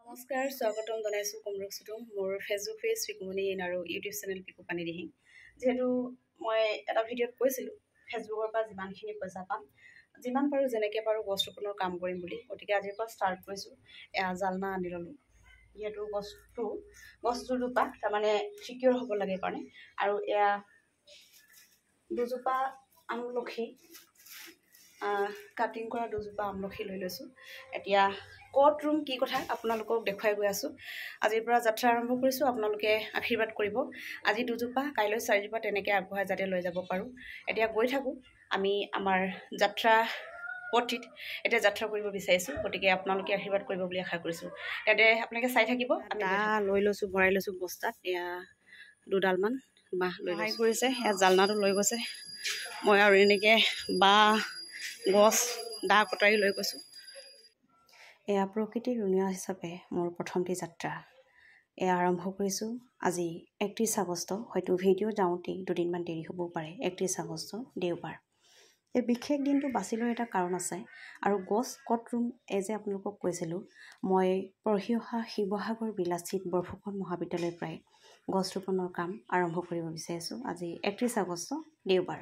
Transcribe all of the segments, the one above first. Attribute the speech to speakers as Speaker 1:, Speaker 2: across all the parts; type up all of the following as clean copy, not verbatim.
Speaker 1: নমস্কাৰ স্বাগতম জনাইছোঁ কমৰকচুটো মোৰ ফেচবুক পেজ পিকুমণি আৰু ইউটিউব চেনেল পিকু পানী দিহিং যিহেতু মই এটা ভিডিঅ'ত কৈছিলোঁ ফেচবুকৰ পৰা যিমানখিনি পইচা পাম যিমান পাৰোঁ যেনেকৈ পাৰোঁ গছ ৰোপণৰ কাম কৰিম বুলি গতিকে আজিৰ পৰা ষ্টাৰ্ট কৰিছোঁ এয়া জালনা আনি ল'লোঁ যিহেতু গছজোপা তাৰমানে চিকিউৰ হ'ব লাগে কাৰণে আৰু এয়া দুজোপা আমলখি কাটিং কৰা দুজোপা আমলখি লৈ লৈছোঁ এতিয়া ক'ত ৰুম কি কথা আপোনালোকক দেখুৱাই গৈ আছোঁ আজিৰ পৰা যাত্ৰা আৰম্ভ কৰিছোঁ আপোনালোকে আশীৰ্বাদ কৰিব আজি দুজোপা কাইলৈ চাৰিজোপা তেনেকৈ আগবঢ়াই যাতে লৈ যাব পাৰোঁ এতিয়া গৈ থাকোঁ আমি আমাৰ যাত্ৰা পথিত এতিয়া যাত্ৰা কৰিব বিচাৰিছোঁ গতিকে আপোনালোকে আশীৰ্বাদ কৰিব বুলি আশা কৰিছোঁ তেন্তে আপোনালোকে চাই থাকিব দা লৈ লৈছোঁ ভৰাই লৈছোঁ বস্তাত এয়া দুডালমান বাঁহ লৈ কৰিছে এয়া জালনাটো লৈ গৈছে মই আৰু এনেকৈ বাঁহ গছ দা কটাৰী লৈ গৈছোঁ এয়া প্ৰকৃতিৰ ৰুণীয়া হিচাপে মোৰ প্ৰথমটি যাত্ৰা এয়া আৰম্ভ কৰিছোঁ আজি 31 আগষ্ট হয়তো ভিডিঅ' যাওঁতেই দুদিনমান দেৰি হ'বও পাৰে 31 আগষ্ট দেওবাৰ এই বিশেষ দিনটো বাছি লোৱাৰ এটা কাৰণ আছে আৰু গছ ক'ত ৰুম এই যে আপোনালোকক কৈছিলোঁ মই পঢ়ি অহা শিৱসাগৰ বিলাসীত বৰফুকন মহাবিদ্যালয়ৰ পৰাই গছ ৰোপণৰ কাম আৰম্ভ কৰিব বিচাৰিছোঁ আজি 31 আগষ্ট দেওবাৰ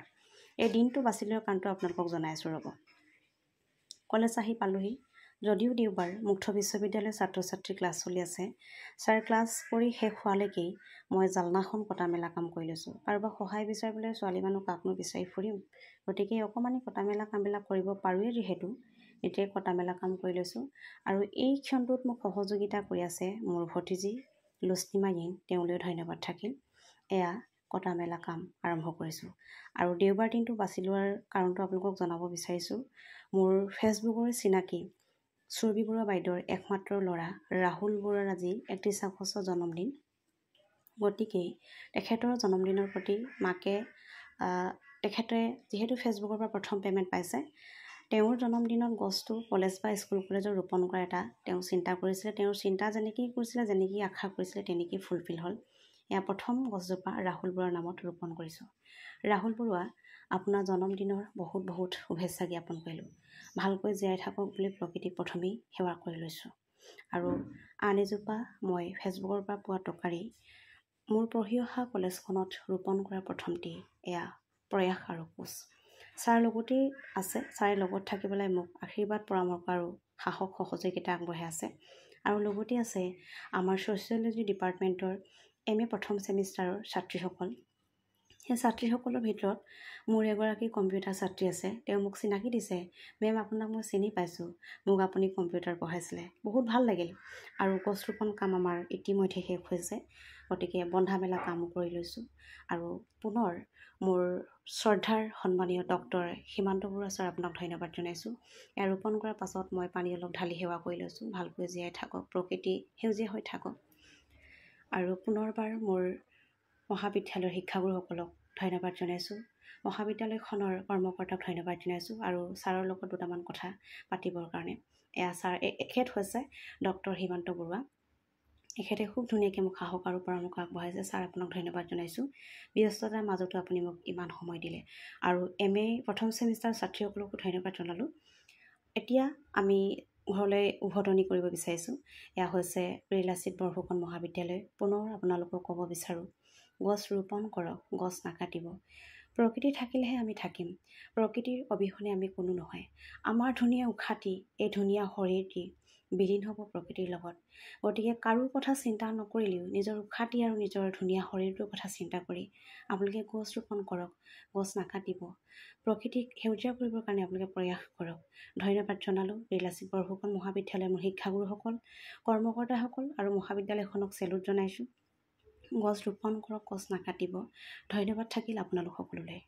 Speaker 1: এই দিনটো বাছি লোৱাৰ কাৰণটো আপোনালোকক জনাই আছোঁ ৰ'ব কলেজ আহি পালোহি যদিও দেওবাৰ মুক্ত বিশ্ববিদ্যালয়ৰ ছাত্ৰ ছাত্ৰী ক্লাছ চলি আছে ছাৰ ক্লাছ কৰি শেষ হোৱালৈকেই মই জালনাখন কটা মেলা কাম কৰি লৈছোঁ কাৰোবাক সহায় বিচাৰিবলৈ ছোৱালী মানুহ কাকনো বিচাৰি ফুৰিম গতিকে অকণমানি কটা মেলা কামবিলাক কৰিব পাৰোঁৱেই যিহেতু এতিয়াই কটা মেলা কাম কৰি লৈছোঁ আৰু এই ক্ষণটোত মোক সহযোগিতা কৰি আছে মোৰ ভতিজী লুচনিমা ইং তেওঁলৈ ধন্যবাদ থাকিল এয়া কটা মেলা কাম আৰম্ভ কৰিছোঁ আৰু দেওবাৰ দিনটো বাছি লোৱাৰ কাৰণটো আপোনালোকক জনাব বিচাৰিছোঁ মোৰ ফেচবুকৰ চিনাকি সুৰভি বৰুৱা বাইদেউৰ একমাত্ৰ ল'ৰা ৰাহুল বৰুৱাৰ আজি 31 আগষ্ট জন্মদিন গতিকে তেখেতৰ জন্মদিনৰ প্ৰতি মাকে তেখেতে যিহেতু ফেচবুকৰ পৰা প্ৰথম পে'মেণ্ট পাইছে তেওঁৰ জন্মদিনত গছটো কলেজ বা স্কুল কলেজত ৰোপণ কৰা এটা তেওঁ চিন্তা কৰিছিলে তেওঁৰ চিন্তা যেনেকৈ কৰিছিলে যেনেকৈ আশা কৰিছিলে তেনেকৈ ফুলফিল হ'ল এয়া প্ৰথম গছজোপা ৰাহুল বৰুৱাৰ নামত ৰোপণ কৰিছোঁ ৰাহুল বৰুৱা আপোনাৰ জন্মদিনৰ বহুত বহুত শুভেচ্ছা জ্ঞাপন কৰিলোঁ ভালকৈ জীয়াই থাকক বুলি প্ৰকৃতিক প্ৰথমেই সেৱা কৰি লৈছোঁ আৰু আন এজোপা মই ফেচবুকৰ পৰা পোৱা টকাৰী মোৰ পঢ়ি অহা কলেজখনত ৰোপণ কৰা প্ৰথমটি এয়া প্ৰয়াস আৰু কোচ ছাৰ লগতেই আছে ছাৰে লগত থাকি পেলাই মোক আশীৰ্বাদ পৰামৰ্শ আৰু সাহস সহযোগিতা আগবঢ়াই আছে আৰু লগতে আছে আমাৰ ছ'চিয়লজি ডিপাৰ্টমেণ্টৰ MA প্ৰথম ছেমিষ্টাৰৰ ছাত্ৰীসকল সেই ছাত্ৰীসকলৰ ভিতৰত মোৰ এগৰাকী কম্পিউটাৰ ছাত্ৰী আছে তেওঁ মোক চিনাকি দিছে মেম আপোনাক মই চিনি পাইছোঁ মোক আপুনি কম্পিউটাৰ পঢ়াইছিলে বহুত ভাল লাগিল আৰু গছ ৰোপণ কাম আমাৰ ইতিমধ্যে শেষ হৈছে গতিকে বন্ধা মেলা কামো কৰি লৈছোঁ আৰু পুনৰ মোৰ শ্ৰদ্ধাৰ সন্মানীয় ডক্টৰ সীমান্ত বৰুৱা ছাৰ আপোনাক ধন্যবাদ জনাইছোঁ এয়া ৰোপণ কৰাৰ পাছত মই পানী অলপ ঢালি সেৱা কৰি লৈছোঁ ভালকৈ জীয়াই থাকক প্ৰকৃতি সেউজীয়া হৈ থাকক আৰু পুনৰবাৰ মোৰ মহাবিদ্যালয়ৰ শিক্ষাগুৰুসকলক ধন্যবাদ জনাইছোঁ মহাবিদ্যালয়খনৰ কৰ্মকৰ্তাক ধন্যবাদ জনাইছোঁ আৰু ছাৰৰ লগত দুটামান কথা পাতিবৰ কাৰণে এয়া ছাৰ এখেত হৈছে ডক্টৰ সীমান্ত বৰুৱা এখেতে খুব ধুনীয়াকৈ মোক সাহস আৰু পৰামৰ্শ আগবঢ়াইছে ছাৰ আপোনাক ধন্যবাদ জনাইছোঁ ব্যস্ততাৰ মাজতো আপুনি মোক ইমান সময় দিলে আৰু MA প্ৰথম ছেমিষ্টাৰ ছাত্ৰীসকলকো ধন্যবাদ জনালোঁ এতিয়া আমি ঘৰলৈ উভতনি কৰিব বিচাৰিছোঁ এয়া হৈছে বিলাসীত বৰফুকন মহাবিদ্যালয় পুনৰ আপোনালোকক ক'ব বিচাৰোঁ গছ ৰোপণ কৰক গছ নাকাটিব প্ৰকৃতি থাকিলেহে আমি থাকিম প্ৰকৃতিৰ অবিহনে আমি কোনো নহয় আমাৰ ধুনীয়া উশাহটি এই ধুনীয়া শৰীৰটি বিলীন হ'ব প্ৰকৃতিৰ লগত গতিকে কাৰো কথা চিন্তা নকৰিলেও নিজৰ উশাহটি আৰু নিজৰ ধুনীয়া শৰীৰটোৰ কথা চিন্তা কৰি আপোনালোকে গছ ৰোপণ কৰক গছ নাকাটিব প্ৰকৃতিক সেউজীয়া কৰিবৰ কাৰণে আপোনালোকে প্ৰয়াস কৰক ধন্যবাদ জনালোঁ বিলাসীত বৰফুকন মহাবিদ্যালয়ৰ মোৰ শিক্ষাগুৰুসকল কৰ্মকৰ্তাসকল আৰু মহাবিদ্যালয়খনক চেলুট জনাইছোঁ গছ ৰোপণ কৰক গছ নাকাটিব ধন্যবাদ থাকিল আপোনালোক সকলোলৈ